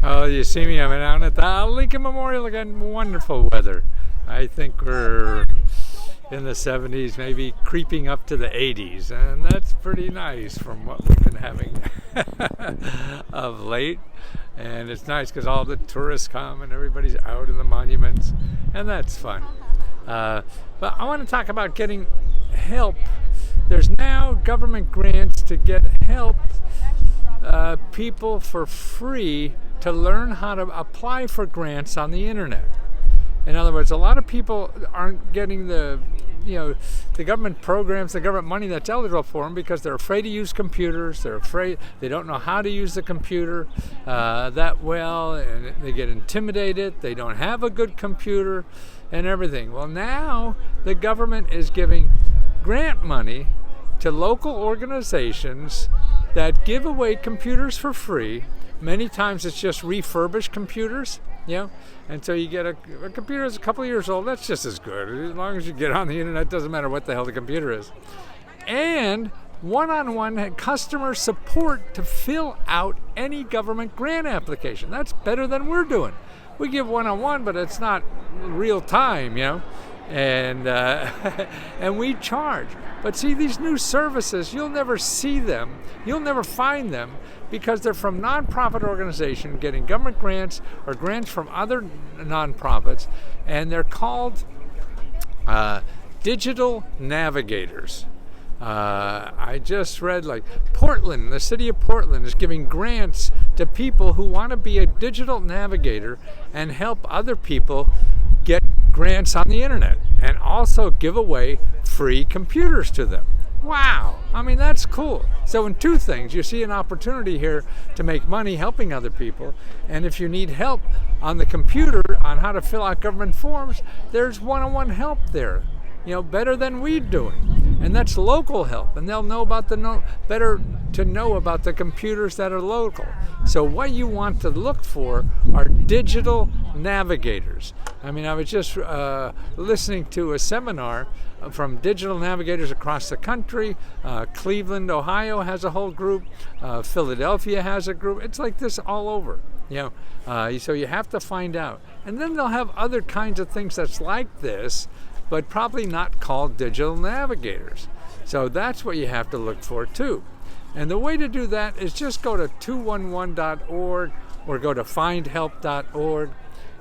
Oh, you see me? I'm down at the Lincoln Memorial again. Wonderful weather. I think we're in the 70s, maybe creeping up to the 80s, and that's pretty nice from what we've been having of late. And it's nice because all the tourists come and everybody's out in the monuments, and that's fun. But I want to talk about getting help. There's now government grants to get help people for free to learn how to apply for grants on the internet. In other words, a lot of people aren't getting the government programs, the government money that's eligible for them because they're afraid to use computers. They're afraid, they don't know how to use the computer that well, and they get intimidated. They don't have a good computer and everything. Well, now the government is giving grant money to local organizations that give away computers for free. Many times it's just refurbished computers, and so you get a computer that's a couple of years old. That's just as good. As long as you get on the internet, doesn't matter what the hell the computer is. And one-on-one customer support to fill out any government grant application. That's better than we're doing. We give one-on-one, but it's not real time, and and we charge. But see, these new services, you'll never see them, you'll never find them, because they're from nonprofit organizations getting government grants or grants from other nonprofits, and they're called digital navigators. I just read Portland, the city of Portland is giving grants to people who want to be a digital navigator and help other people get grants on the internet and also give away free computers to them. Wow, I mean, that's cool. So in two things, you see an opportunity here to make money helping other people, and if you need help on the computer on how to fill out government forms, there's one-on-one help there, better than we're doing. And that's local help, and they'll know about better to know about the computers that are local. So what you want to look for are digital navigators. I mean, I was just listening to a seminar from digital navigators across the country. Cleveland, Ohio has a whole group. Philadelphia has a group. It's like this all over. So you have to find out. And then they'll have other kinds of things that's like this, but probably not called digital navigators. So that's what you have to look for too. And the way to do that is just go to 211.org or go to findhelp.org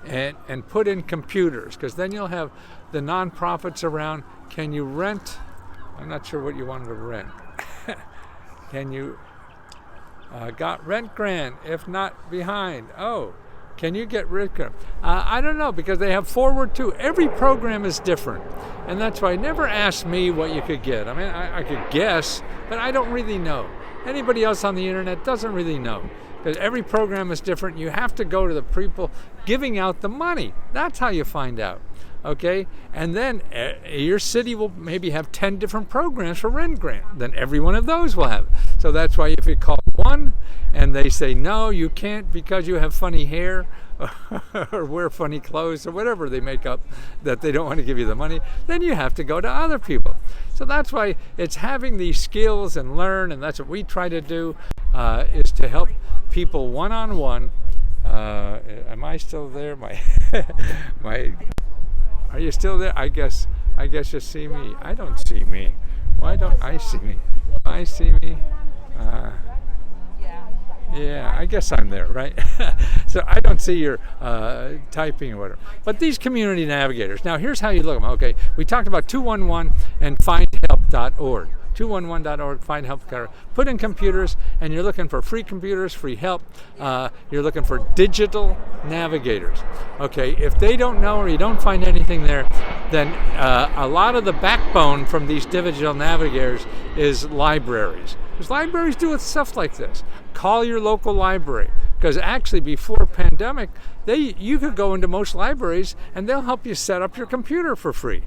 and put in computers, because then you'll have the nonprofits around. Can you rent? I'm not sure what you wanted to rent. Can you got rent grant? If not, behind. Oh, can you get rent grant? I don't know, because they have forward too. Every program is different, and that's why never ask me what you could get. I mean, I could guess, but I don't really know. Anybody else on the internet doesn't really know, because every program is different. You have to go to the people giving out the money. That's how you find out. Okay, and then your city will maybe have 10 different programs for rent grant. Then every one of those will have it. So that's why if you call one and they say, no, you can't because you have funny hair or wear funny clothes or whatever they make up that they don't want to give you the money, then you have to go to other people. So that's why it's having these skills and learn, and that's what we try to do, is to help people one-on-one. Am I still there? Are you still there? I guess you see me. I don't see me. Why don't I see me? I see me. Yeah, I guess I'm there, right? So I don't see your typing or whatever. But these community navigators. Now here's how you look at them. Okay, we talked about 211 and findhelp.org. 211.org, find help. Put in computers, and you're looking for free computers, free help. You're looking for digital navigators. Okay, if they don't know or you don't find anything there, then a lot of the backbone from these digital navigators is libraries. Because libraries do stuff like this. Call your local library. Because actually, before pandemic, you could go into most libraries and they'll help you set up your computer for free.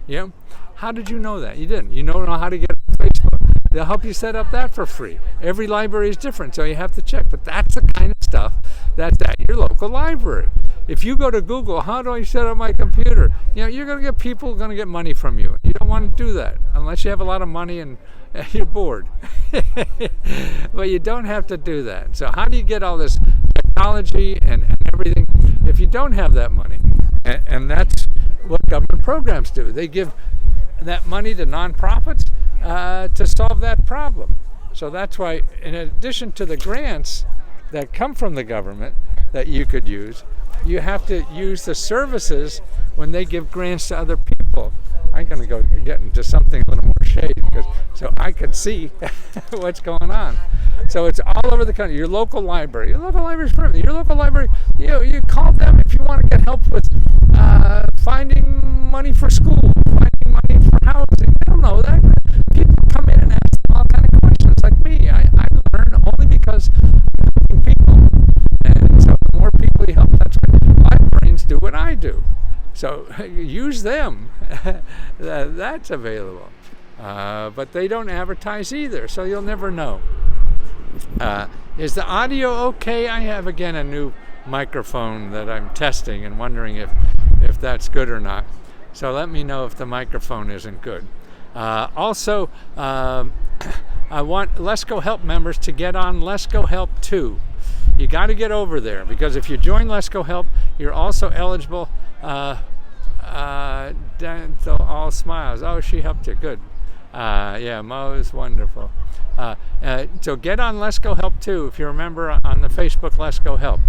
How did you know that? You didn't. You don't know how to get on Facebook. They'll help you set up that for free. Every library is different, so you have to check. But that's the kind of stuff that's at your local library. If you go to Google, how do I set up my computer? You're going to get people going to get money from you. You don't want to do that unless you have a lot of money and you're bored. But you don't have to do that. So how do you get all this technology and everything. If you don't have that money, and that's what government programs do, they give that money to nonprofits to solve that problem. So that's why, in addition to the grants that come from the government that you could use, you have to use the services when they give grants to other people. I'm going to go get into something a little more shade so I can see what's going on. So it's all over the country. Your local library. Your local library is perfect. Your local library, you call them if you want to get help with finding money for school, finding money for housing. I don't know that. People come in and ask them all kind of questions like me. I learn only because I'm helping people. And so the more people you help, that's why librarians do what I do. So use them. That's available. But they don't advertise either, so you'll never know. Is the audio okay? I have, again, a new microphone that I'm testing and wondering if that's good or not. So let me know if the microphone isn't good. Also, I want Let's Go Help members to get on Let's Go Help 2. You got to get over there, because if you join Let's Go Help, you're also eligible. Dental All Smiles. Oh, she helped you. Good. Yeah, Mo is wonderful. So get on Let's Go Help 2 if you remember on the Facebook Let's Go Help,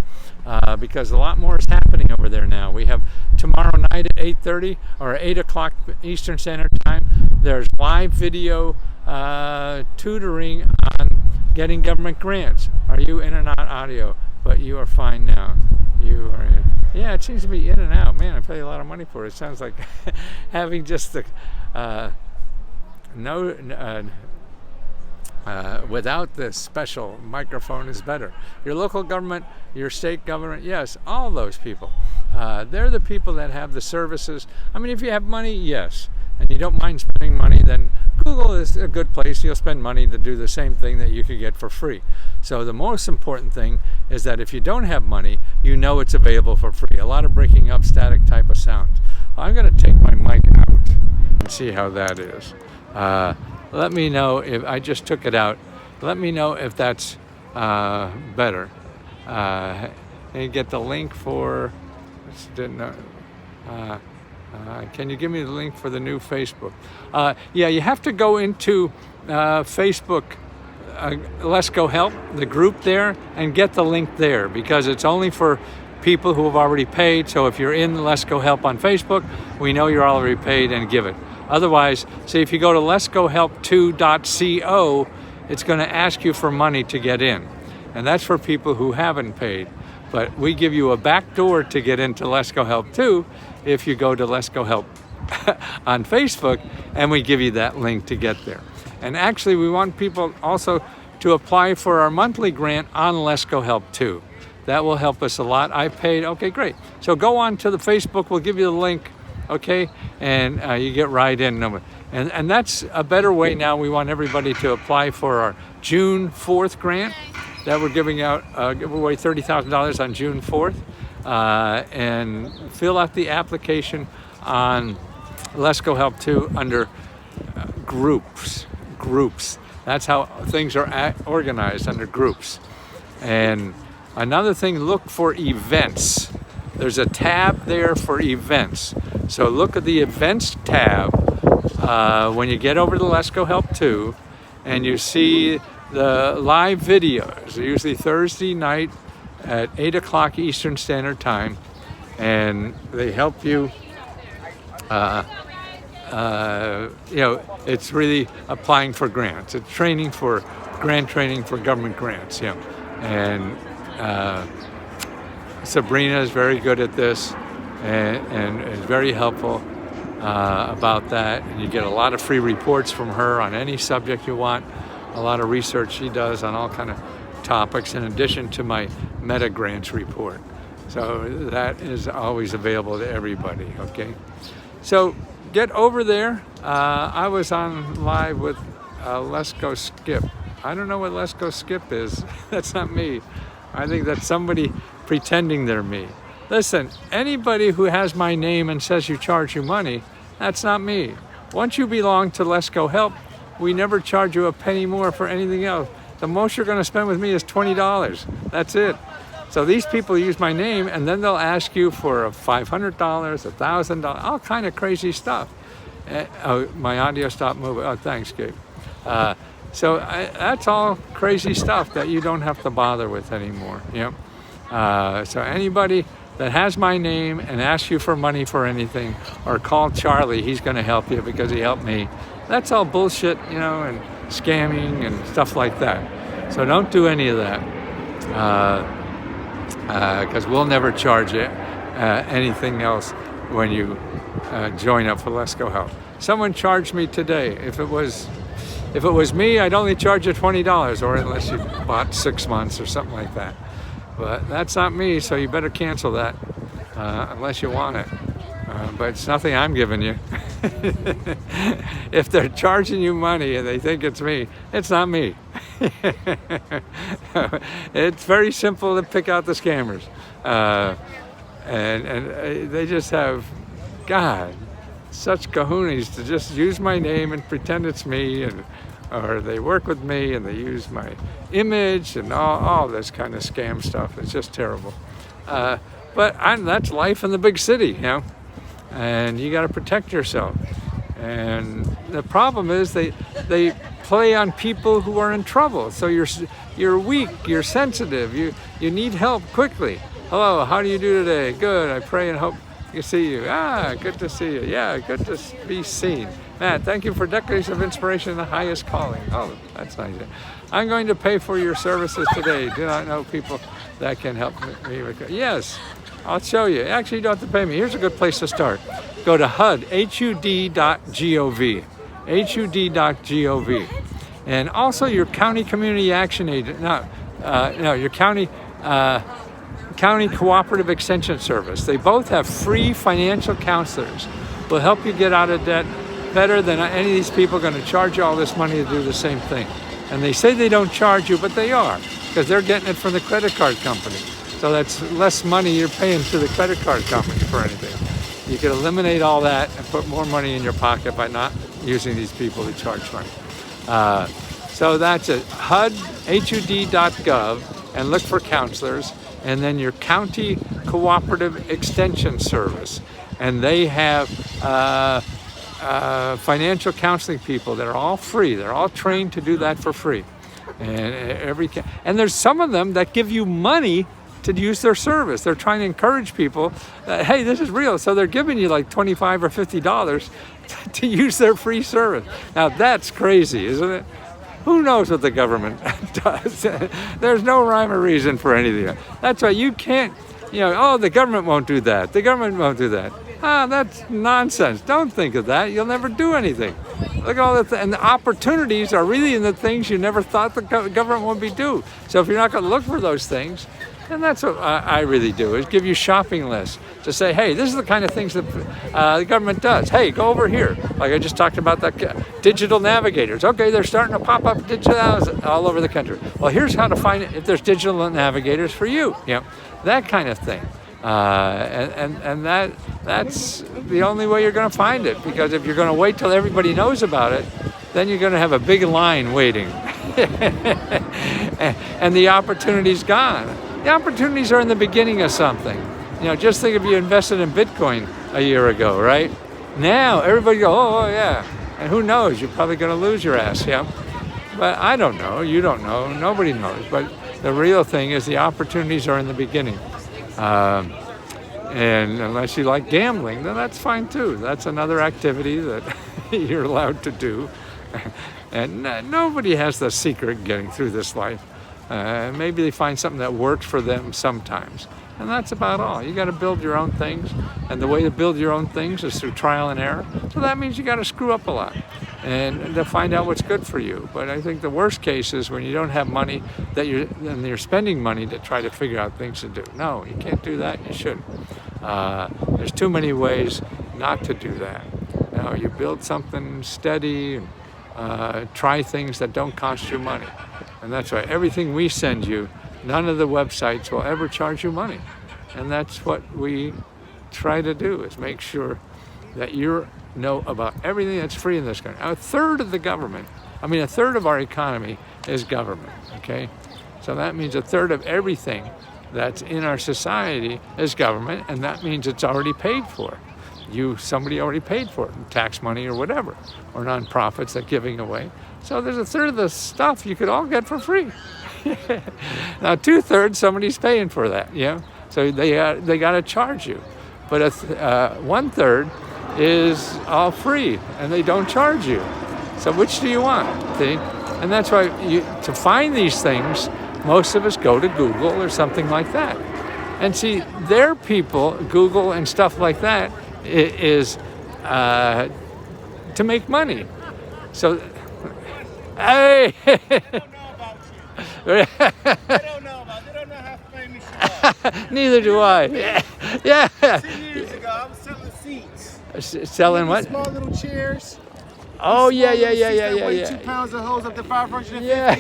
because a lot more is happening over there now. We have tomorrow night at 8:30 or 8 o'clock Eastern Standard Time. There's live video tutoring on getting government grants. Are you in or not audio? But you are fine now. You are in. Yeah, it seems to be in and out. Man, I pay a lot of money for it. It sounds like having just the without the special microphone is better. Your local government, your state government, yes, all those people. They're the people that have the services. I mean, if you have money, yes, and you don't mind spending money, then Google is a good place. You'll spend money to do the same thing that you could get for free. So the most important thing is that if you don't have money, you know it's available for free. A lot of breaking up static type of sounds. I'm going to take my mic out and see how that is. Let me know if I just took it out. Let me know if that's better. And get the link for. Can you give me the link for the new Facebook? Yeah, you have to go into Facebook. Let's Go Help, the group there, and get the link there, because it's only for people who have already paid. So if you're in Let's Go Help on Facebook, we know you're already paid, and give it. Otherwise, see, if you go to letsgohelp2.co, it's going to ask you for money to get in. And that's for people who haven't paid. But we give you a back door to get into Let's Go Help 2 if you go to Let's Go Help on Facebook, and we give you that link to get there. And actually, we want people also to apply for our monthly grant on Let's Go Help 2. That will help us a lot. I paid. Okay, great. So go on to the Facebook. We'll give you the link. Okay, and you get right in. And that's a better way now. We want everybody to apply for our June 4th grant that we're giving out, give away $30,000 on June 4th. And fill out the application on Let's Go Help 2 under groups. That's how things are organized, under groups. And another thing, look for events. There's a tab there for events. So look at the events tab when you get over to Let's Go Help 2, and you see the live videos. They're usually Thursday night at 8 o'clock Eastern Standard Time, and they help you. It's really applying for grants. It's training for grant training for government grants. And Sabrina is very good at this, and is very helpful about that. And you get a lot of free reports from her on any subject you want. A lot of research she does on all kind of topics, in addition to my meta grants report. So that is always available to everybody. Okay, so get over there. I was on live with Let's Go Skip. I don't know what Let's Go Skip is. That's not me. I think that's somebody pretending they're me. Listen, anybody who has my name and says you charge you money, that's not me. Once you belong to Let's Go Help, we never charge you a penny more for anything else. The most you're going to spend with me is $20. That's it. So these people use my name, and then they'll ask you for $500, $1,000, all kind of crazy stuff. Oh, my audio stopped moving. Oh, thanks, Gabe. So that's all crazy stuff that you don't have to bother with anymore. So anybody that has my name and asks you for money for anything, or call Charlie, he's going to help you because he helped me. That's all bullshit, and scamming and stuff like that. So don't do any of that, because we'll never charge you anything else when you join up for Let's Go Help. Someone charged me today. If it was me, I'd only charge you $20, or unless you bought 6 months or something like that. But that's not me, so you better cancel that unless you want it. But it's nothing I'm giving you. If they're charging you money and they think it's me, it's not me. It's very simple to pick out the scammers. And they just have, God, such kahunas to just use my name and pretend it's me, or they work with me and they use my image and all this kind of scam stuff. It's just terrible. But that's life in the big city, and you got to protect yourself. And the problem is they play on people who are in trouble. So you're weak, you're sensitive, you need help quickly. Hello, how do you do today? Good, I pray and hope to see you. Good to see you. Yeah, good to be seen. Matt, thank you for decades of inspiration and the highest calling. Oh, that's nice. I'm going to pay for your services today. Do not know people that can help me. Yes, I'll show you. Actually, you don't have to pay me. Here's a good place to start. Go to HUD.gov. HUD.gov. And also your county community action agent. Your county cooperative extension service. They both have free financial counselors. Will help you get out of debt better than any of these people are going to charge you all this money to do the same thing. And they say they don't charge you, but they are, because they're getting it from the credit card company. So that's less money you're paying to the credit card company for anything. You can eliminate all that and put more money in your pocket by not using these people who charge money. So that's it. HUD.gov, and look for counselors, and then your county cooperative extension service. And they have financial counseling people that are all free. They're all trained to do that for free. And there's some of them that give you money to use their service. They're trying to encourage people that, hey, this is real. So they're giving you like $25 or $50 to use their free service. Now that's crazy, isn't it? Who knows what the government does? There's no rhyme or reason for anything. That's why you can't, the government won't do that. The government won't do that. That's nonsense. Don't think of that. You'll never do anything. Look at all that, and the opportunities are really in the things you never thought the government would be do. So if you're not going to look for those things, and that's what I really do, is give you shopping lists to say, hey, this is the kind of things that the government does. Hey, go over here. Like I just talked about the digital navigators. Okay, they're starting to pop up digital all over the country. Well, here's how to find it if there's digital navigators for you. That kind of thing. And that's the only way you're going to find it, because if you're going to wait till everybody knows about it, then you're going to have a big line waiting. And the opportunity's gone. The opportunities are in the beginning of something. Just think if you invested in Bitcoin a year ago, right? Now everybody goes, oh yeah. And who knows? You're probably going to lose your ass, But I don't know. You don't know. Nobody knows. But the real thing is the opportunities are in the beginning. And unless you like gambling, then that's fine too. That's another activity that you're allowed to do. And nobody has the secret getting through this life. Maybe they find something that works for them sometimes. And that's about all. You got to build your own things. And the way to build your own things is through trial and error. So that means you got to screw up a lot and to find out what's good for you. But I think the worst case is when you don't have money, and you're spending money to try to figure out things to do. No, you can't do that. You shouldn't. There's too many ways not to do that. You build something steady and try things that don't cost you money. And that's why everything we send you, none of the websites will ever charge you money. And that's what we try to do, is make sure that you know about everything that's free in this country. A third of our economy is government, okay? So that means a third of everything that's in our society is government, and that means it's already paid for. Somebody already paid for it, tax money or whatever, or nonprofits that giving away. So there's a third of the stuff you could all get for free. Now 2/3 somebody's paying for that, so they got to charge you, but 1/3 is all free and they don't charge you. So which do you want? See? And that's why to find these things, most of us go to Google or something like that. And see, their people, Google and stuff like that, is to make money. So, hey! They don't know how famous you are. Neither do I. Yeah. 10 years ago, I was selling seats. Selling what? Small little chairs. Oh, yeah. Weigh 2 pounds of hose up to 550. Yeah.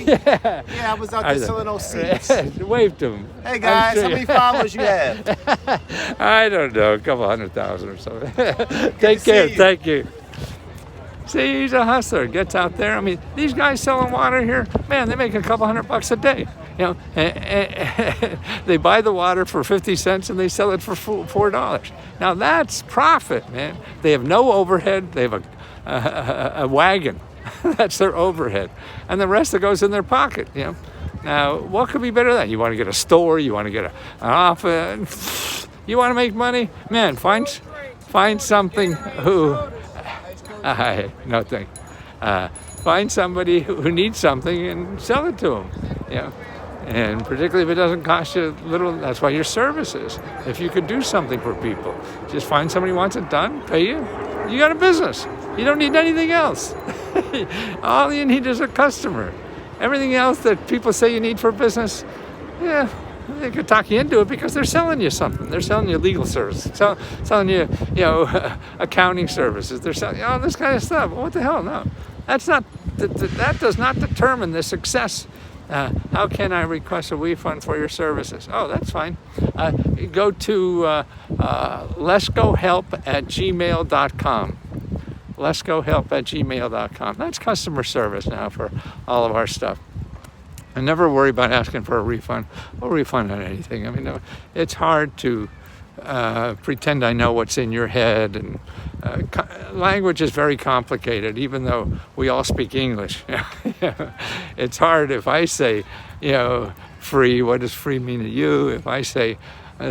Yeah, I was out there selling those seats. Wave to them. Hey guys, how many followers you have? I don't know, a couple 100,000 or something. Take care, thank you. See, he's a hustler, gets out there. I mean, these guys selling water here, man, they make a couple $100 a day. They buy the water for 50 cents and they sell it for $4. Now that's profit, man. They have no overhead. They have a wagon. That's their overhead, and the rest that goes in their pocket. Now, what could be better than that? You want to get a store, you want to get an office, you want to make money, man. Find something who. No thing. Find somebody who needs something and sell it to them. And particularly if it doesn't cost you little, that's why your services. If you could do something for people, just find somebody who wants it done, pay you. You got a business. You don't need anything else. All you need is a customer. Everything else that people say you need for business, they could talk you into it because they're selling you something. They're selling you legal services, selling you, accounting services. They're selling you all this kind of stuff. What the hell? No, that does not determine the success. How can I request a refund for your services? Oh, that's fine. Go to letsgohelp@gmail.com. letsgohelp@gmail.com. That's customer service now for all of our stuff. And never worry about asking for a refund. We'll refund on anything. I mean, it's hard to pretend I know what's in your head, and language is very complicated, even though we all speak English. It's hard if I say, free, what does free mean to you? If I say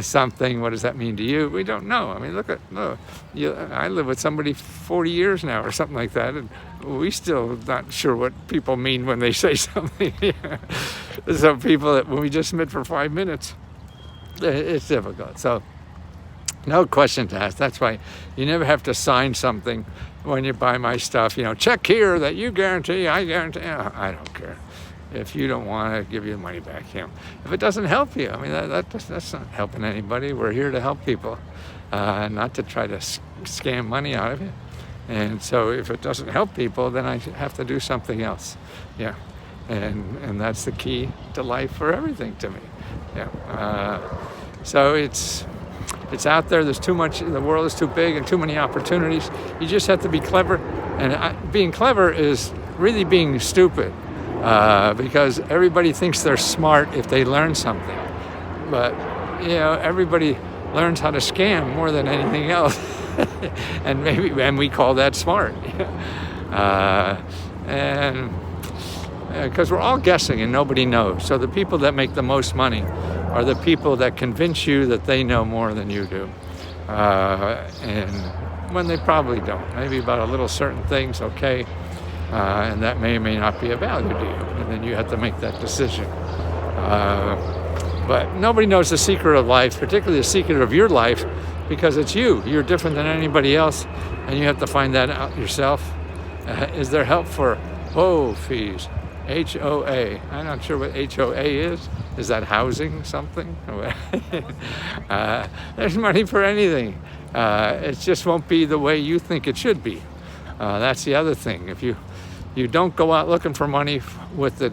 something, what does that mean to you? We don't know. I mean, I live with somebody 40 years now or something like that, and we still not sure what people mean when they say something. Some people that when we just met for 5 minutes, it's difficult. So no questions asked. That's why you never have to sign something when you buy my stuff. Check here that you guarantee, I guarantee. I don't care. If you don't want to, give you the money back. If it doesn't help you, I mean, that's not helping anybody. We're here to help people, not to try to scam money out of you. And so if it doesn't help people, then I have to do something else. And that's the key to life for everything to me. So it's out there. There's too much. The world is too big and too many opportunities. You just have to be clever. And being clever is really being stupid. Because everybody thinks they're smart if they learn something. But, everybody learns how to scam more than anything else. and we call that smart. And because we're all guessing and nobody knows. So the people that make the most money are the people that convince you that they know more than you do. And when they probably don't. Maybe about a little certain things, okay. And that may or may not be of value to you, and then you have to make that decision. But nobody knows the secret of life, particularly the secret of your life, because it's you. You're different than anybody else, and you have to find that out yourself. Is there help for fees? HOA. I'm not sure what HOA is. Is that housing something? There's money for anything. It just won't be the way you think it should be. That's the other thing. If you don't go out looking for money with the,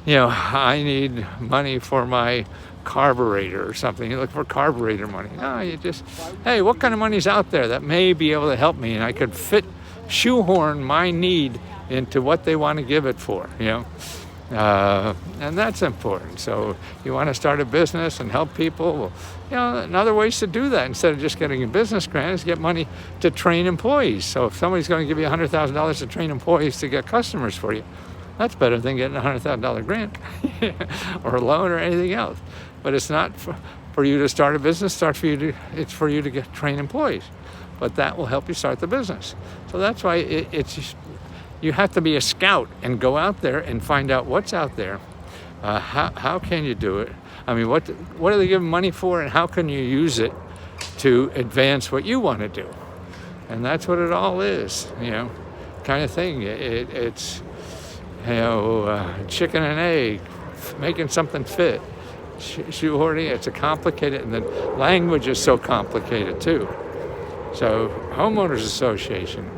I need money for my carburetor or something. You look for carburetor money. No, you just, hey, what kind of money's out there that may be able to help me, and I could shoehorn my need into what they want to give it for, And that's important. So you want to start a business and help people, well, and other ways to do that instead of just getting a business grant is get money to train employees. So if somebody's going to give you $100,000 to train employees to get customers for you, that's better than getting a $100,000 grant or a loan or anything else. But it's not for you to start a business. It's for you to train employees. But that will help you start the business. So that's why you have to be a scout and go out there and find out what's out there. How can you do it? I mean, what are they giving money for, and how can you use it to advance what you want to do? And that's what it all is, kind of thing. It's chicken and egg, making something fit. Shoehorning, it's a complicated, and the language is so complicated too. So homeowners association,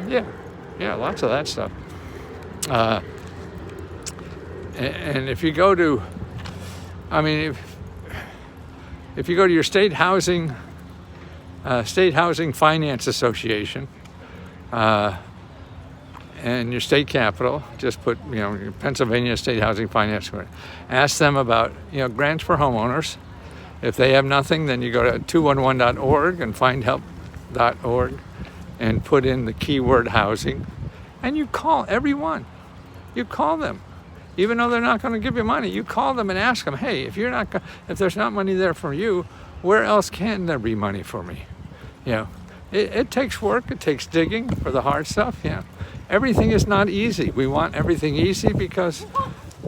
yeah, lots of that stuff. And if you go to, if you go to your state housing finance association, and your state capital, just put, your Pennsylvania State Housing Finance. Ask them about, grants for homeowners. If they have nothing, then you go to 211.org and findhelp.org and put in the keyword housing, and you call everyone. You call them, even though they're not going to give you money. You call them and ask them, hey, if there's not money there for you, where else can there be money for me? It takes work. It takes digging for the hard stuff. Everything is not easy. We want everything easy because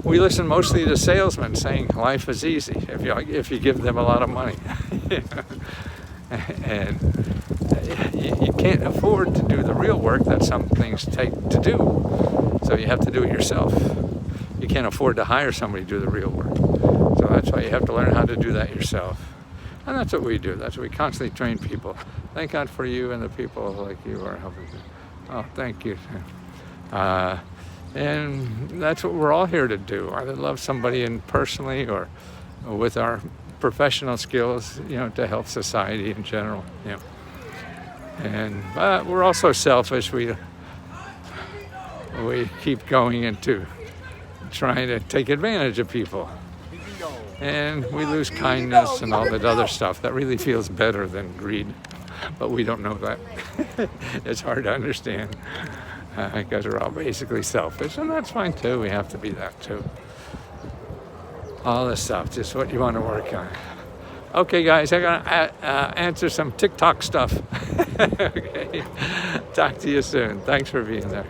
we listen mostly to salesmen saying life is easy if you give them a lot of money. And you can't afford to do the real work that some things take to do. So you have to do it yourself. You can't afford to hire somebody to do the real work. So that's why you have to learn how to do that yourself. And that's what we do. That's what we constantly train people. Thank God for you and the people like you are helping me. Oh, thank you. And that's what we're all here to do. Either love somebody personally or with our professional skills, to help society in general. But we're also selfish. We keep going into trying to take advantage of people. And we lose kindness and all that other stuff. That really feels better than greed. But we don't know that. It's hard to understand because we're all basically selfish, and that's fine too. We have to be that too. All this stuff, just what you want to work on. Okay, guys, I gotta answer some TikTok stuff. Okay, talk to you soon. Thanks for being there.